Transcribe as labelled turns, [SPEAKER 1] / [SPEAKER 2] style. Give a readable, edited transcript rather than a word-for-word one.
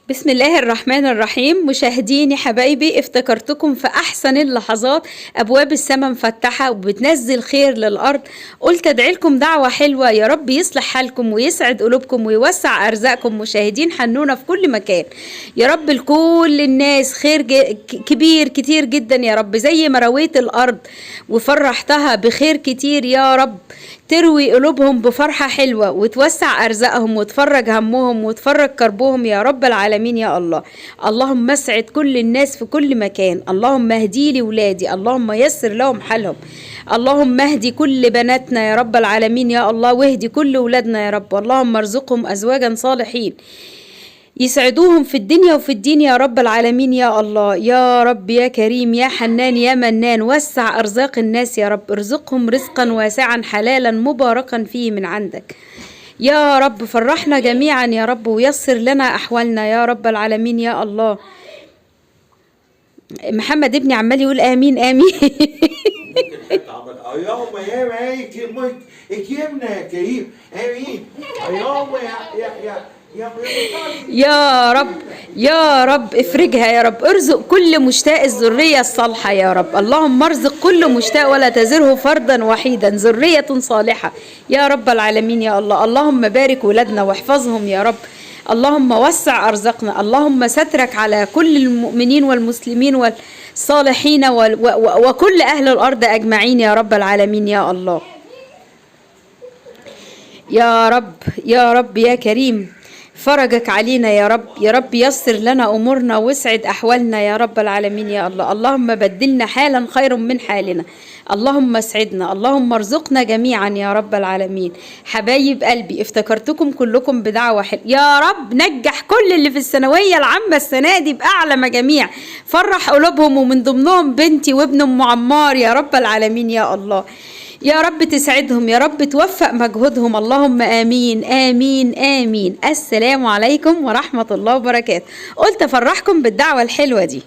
[SPEAKER 1] بسم الله الرحمن الرحيم. مشاهديني حبايبي، افتكرتكم في أحسن اللحظات، أبواب السماء مفتحة وبتنزل خير للأرض. قلت أدعي لكم دعوة حلوة، يا رب يصلح حالكم ويسعد قلوبكم ويوسع أرزاقكم. مشاهدين حنونة في كل مكان، يا رب لكل الناس خير كبير كتير جدا يا رب، زي ما رويت الأرض وفرحتها بخير كتير يا رب، تروي قلوبهم بفرحة حلوة وتوسع أرزاقهم وتفرج همهم وتفرج كربهم يا رب العالمين يا الله. اللهم اسعد كل الناس في كل مكان، اللهم اهدي لي ولادي، اللهم يسر لهم حالهم، اللهم اهدي كل بناتنا يا رب العالمين يا الله، واهدي كل ولادنا يا رب، اللهم ارزقهم أزواجا صالحين يسعدوهم في الدنيا وفي الدين يا رب العالمين يا الله. يا رب يا كريم يا حنان يا منان، وسع أرزاق الناس يا رب، ارزقهم رزقا واسعا حلالا مباركا فيه من عندك يا رب. فرحنا جميعا يا رب ويسر لنا أحوالنا يا رب العالمين يا الله. محمد ابني عمال يقول آمين آمين.
[SPEAKER 2] اللهم يا مالك الملك اكرمنا يا كريم، امين. اللهم
[SPEAKER 1] يا رب يا رب افرجها يا رب، ارزق كل مشتاق الذرية الصالحة يا رب، اللهم ارزق كل مشتاق ولا تزره فردا وحيدا، ذرية صالحة يا رب العالمين يا الله. اللهم بارك ولادنا واحفظهم يا رب، اللهم وسع أرزاقنا، اللهم سترك على كل المؤمنين والمسلمين والصالحين وكل أهل الأرض أجمعين يا رب العالمين يا الله. يا رب يا رب يا كريم فرجك علينا يا رب، يا رب يسر لنا أمورنا واسعد أحوالنا يا رب العالمين يا الله. اللهم بدلنا حالا خير من حالنا، اللهم اسعدنا، اللهم ارزقنا جميعا يا رب العالمين. حبايب قلبي، افتكرتكم كلكم بدعوة حلوة، يا رب نجح كل اللي في الثانوية العامة السنة دي بأعلى مجاميع، فرح قلوبهم ومن ضمنهم بنتي وابن أم عمار يا رب العالمين يا الله. يا رب تسعدهم، يا رب توفق مجهودهم، اللهم آمين آمين آمين. السلام عليكم ورحمة الله وبركاته. قلت أفرحكم بالدعوة الحلوة دي.